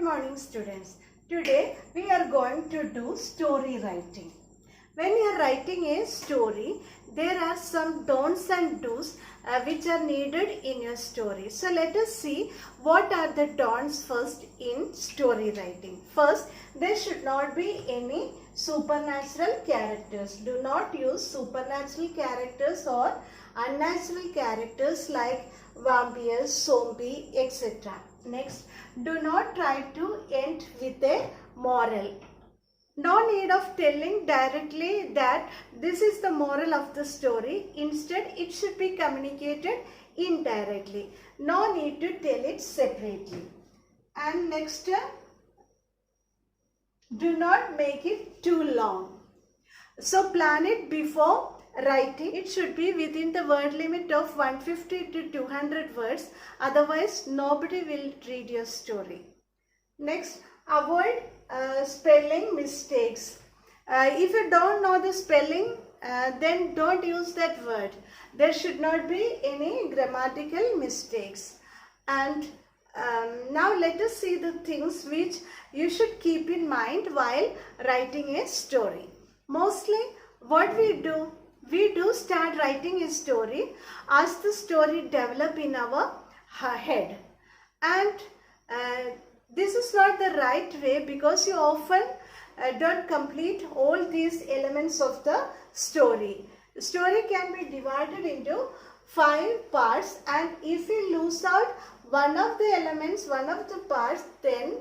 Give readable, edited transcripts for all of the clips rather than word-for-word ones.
morning students. Today we are going to do story writing. When you are writing a story, there are some don'ts and do's which are needed in your story. So let us see what are the don'ts first in story writing. First, there should not be any supernatural characters. Do not use supernatural characters or unnatural characters like vampires, zombie, etc. Next, do not try to end with a moral. No need of telling directly that this is the moral of the story. Instead, it should be communicated indirectly. No need to tell it separately. And next, do not make it too long. So plan it before writing. It should be within the word limit of 150 to 200 words. Otherwise, nobody will read your story. Next, avoid spelling mistakes. If you don't know the spelling, then don't use that word. There should not be any grammatical mistakes. And now let us see the things which you should keep in mind while writing a story. Mostly what we do start writing a story as the story develop in our head. And this is not the right way because you often don't complete all these elements of the story. The story can be divided into 5 parts, and if you lose out one of the elements, one of the parts, then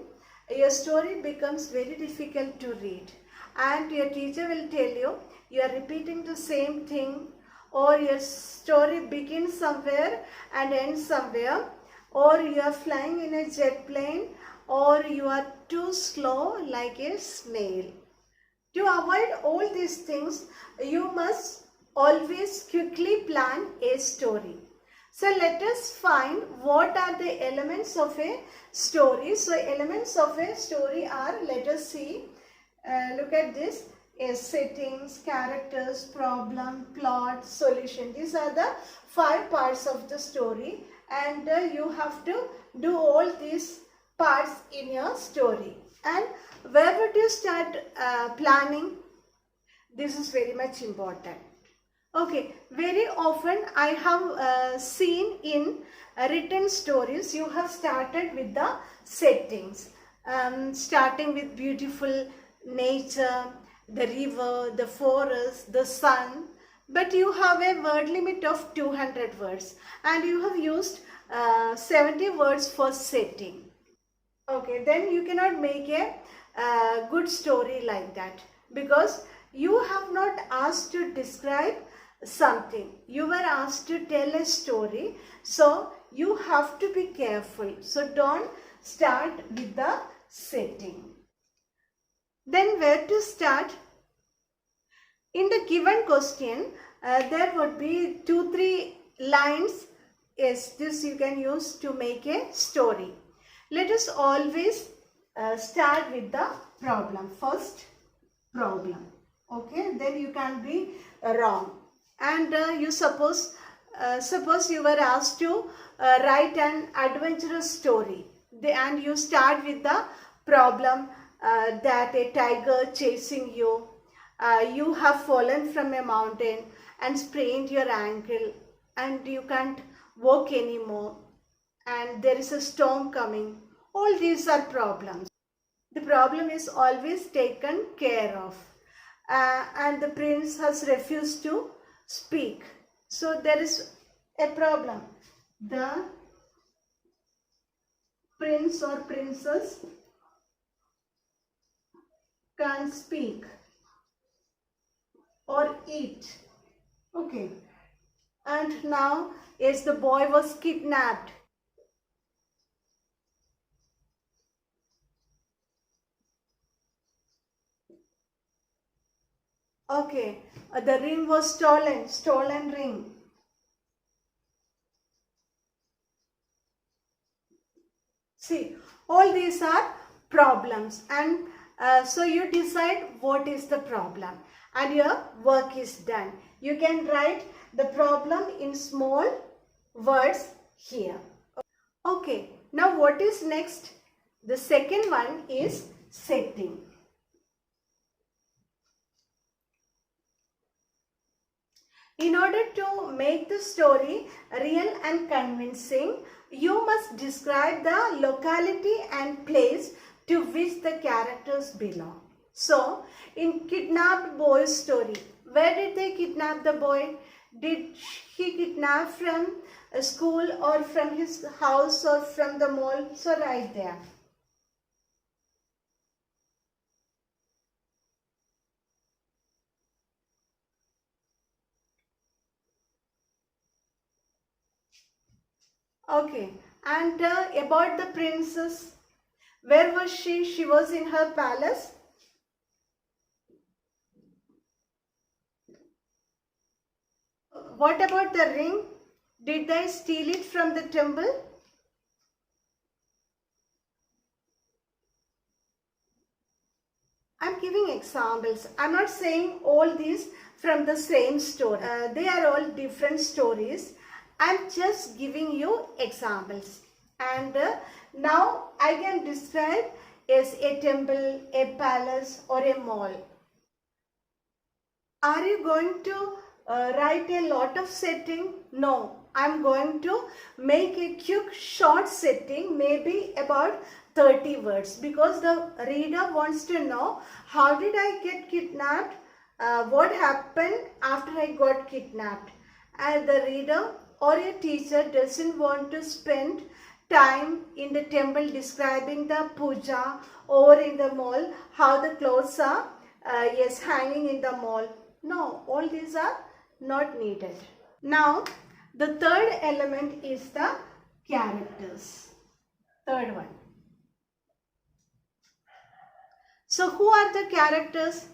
your story becomes very difficult to read. And your teacher will tell you, you are repeating the same thing, or your story begins somewhere and ends somewhere, or you are flying in a jet plane, or you are too slow like a snail. To avoid all these things, you must always quickly plan a story. So let us find what are the elements of a story. So elements of a story are, let us see, look at this, settings, characters, problem, plot, solution. These are the 5 parts of the story, and you have to do all these parts in your story. And where would you start planning? This is very much important. Okay, very often I have seen in written stories, you have started with the settings, starting with beautiful nature, the river, the forest, the sun, but you have a word limit of 200 words and you have used 70 words for setting. Okay, then you cannot make a good story like that, because you have not asked to describe something. You were asked to tell a story, so you have to be careful. So don't start with the setting. Then where to start? In the given question, there would be 2-3 lines. Yes, this you can use to make a story. Let us always start with the problem. First, problem. Okay, then you can be wrong. And you suppose you were asked to write an adventurous story, and you start with the problem that a tiger chasing you, you have fallen from a mountain and sprained your ankle and you can't walk anymore, and there is a storm coming. All these are problems. The problem is always taken care of, and the prince has refused to speak. So there is a problem. The prince or princess can't speak or eat. Okay. And now, yes, the boy was kidnapped. Okay, the ring was stolen ring. See, all these are problems, and so you decide what is the problem and your work is done. You can write the problem in small words here. Okay, now what is next? The second one is setting. In order to make the story real and convincing, you must describe the locality and place to which the characters belong. So, in Kidnapped Boy's story, where did they kidnap the boy? Did he kidnap from a school or from his house or from the mall? So, right there. Okay, and about the princess, where was she? She was in her palace. What about the ring? Did they steal it from the temple? I'm giving examples. I'm not saying all these from the same story. They are all different stories. I'm just giving you examples. And now I can describe as a temple, a palace or a mall. Are you going to write a lot of setting? No, I'm going to make a quick short setting, maybe about 30 words, because the reader wants to know how did I get kidnapped, what happened after I got kidnapped. And the reader or a teacher doesn't want to spend time in the temple describing the puja or in the mall how the clothes are yes, hanging in the mall. No, all these are not needed. Now, the third element is the characters. Third one. So, who are the characters?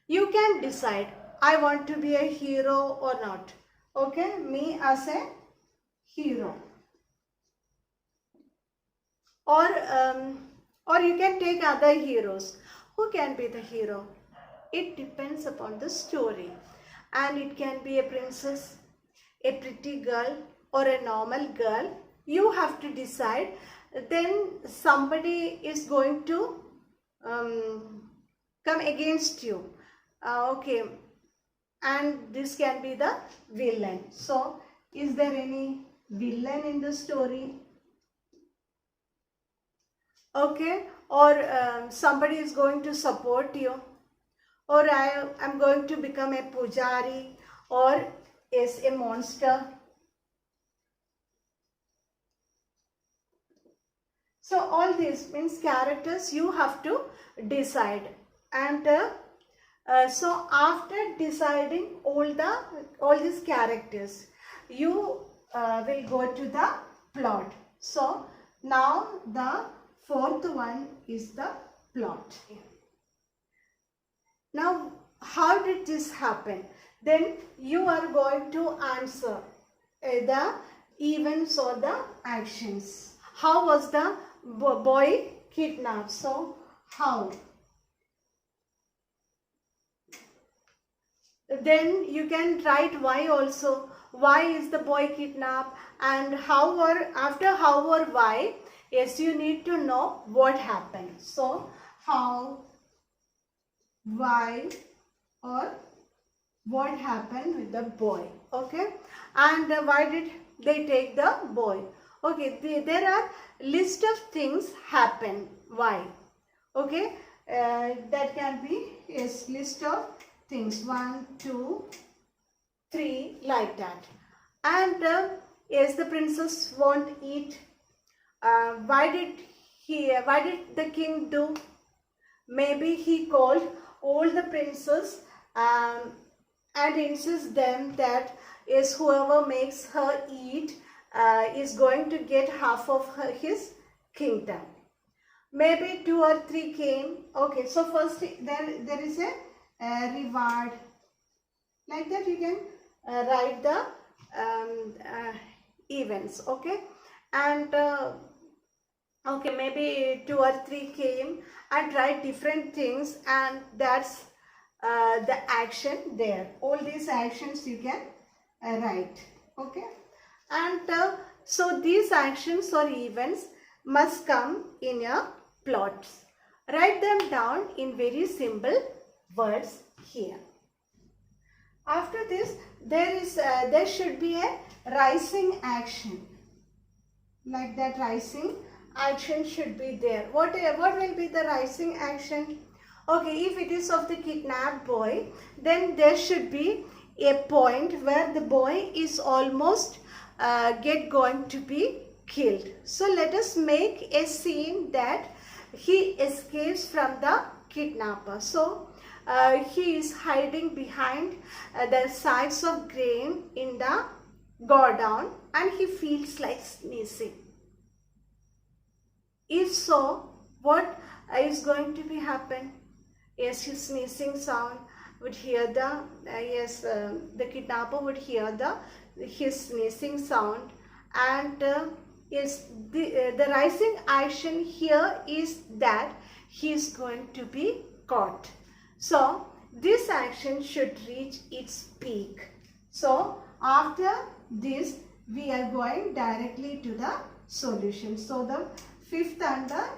You can decide, I want to be a hero or not. Okay, me as a hero. Or you can take other heroes. Who can be the hero? It depends upon the story. And it can be a princess, a pretty girl or a normal girl. You have to decide. Then somebody is going to come against you. Okay. And this can be the villain. So, is there any villain in the story? Okay. Or somebody is going to support you. Or I am going to become a pujari or is a monster. So all this means characters you have to decide. And so after deciding all these characters, you will go to the plot. So now the fourth one is the plot. Now, how did this happen? Then you are going to answer the events or the actions. How was the boy kidnapped? So, how? Then you can write why also. Why is the boy kidnapped? And how or after how or why, yes, you need to know what happened. So, how, why, or what happened with the boy. Okay, and why did they take the boy? Okay, there are list of things happen. Why? Okay, that can be yes, list of things 1, 2, 3 like that. And yes, the princess won't eat. Why did the king do? Maybe he called all the princes and insists them that is whoever makes her eat is going to get half of his kingdom. Maybe 2 or 3 came. Okay, so first there is a reward. Like that you can write the events. Okay, and okay, maybe 2 or 3 came and tried different things, and that's the action there. All these actions you can write. Okay, and so these actions or events must come in your plots. Write them down in very simple words here. After this, there should be a rising action. Like that, rising action should be there. What will be the rising action? Okay, if it is of the kidnapped boy, then there should be a point where the boy is almost going to be killed. So let us make a scene that he escapes from the kidnapper. So he is hiding behind the sacks of grain in the godown and he feels like sneezing. If so, what is going to be happen? Yes, his sneezing sound would hear the the kidnapper would hear his sneezing sound, and yes, the rising action here is that he is going to be caught. So this action should reach its peak. So after this, we are going directly to the solution. So the fifth and the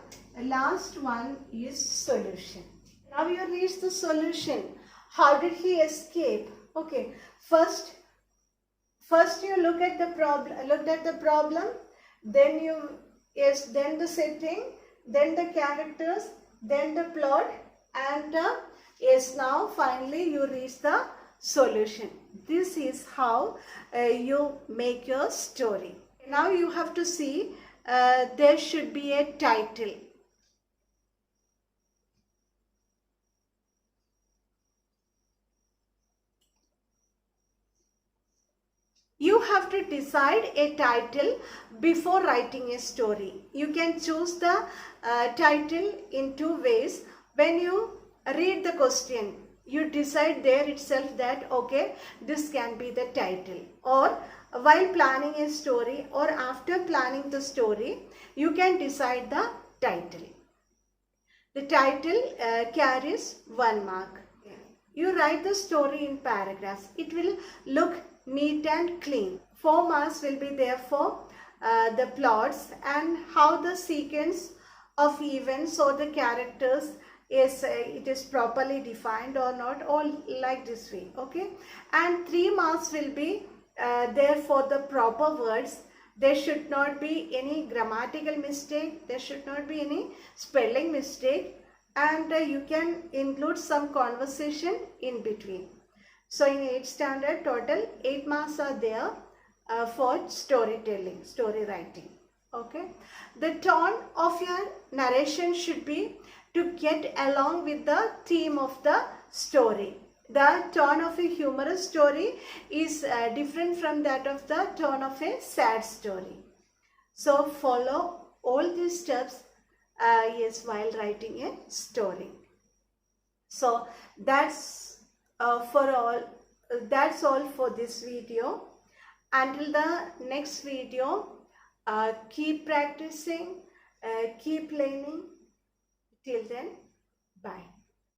last one is solution. Now you reach the solution. How did he escape? Okay, first you look at the problem, then then the setting, then the characters, then the plot, and now finally you reach the solution. This is how you make your story. Now you have to see there should be a title. You have to decide a title before writing a story. You can choose the title in two ways. When you read the question, you decide there itself that okay, this can be the title. Or while planning a story or after planning the story, you can decide the title. The title carries 1 mark. You write the story in paragraphs. It will look neat and clean. 4 marks will be there for the plots and how the sequence of events or the characters it is properly defined or not, all like this way. Okay, and 3 marks will be there for the proper words. There should not be any grammatical mistake. There should not be any spelling mistake, and you can include some conversation in between. So in 8th standard, total 8 marks are there for storytelling, story writing. Okay. The tone of your narration should be to get along with the theme of the story. The tone of a humorous story is different from that of the tone of a sad story. So follow all these steps while writing a story. So that's that's all for this video. Until the next video, keep practicing, keep learning. Till then, bye.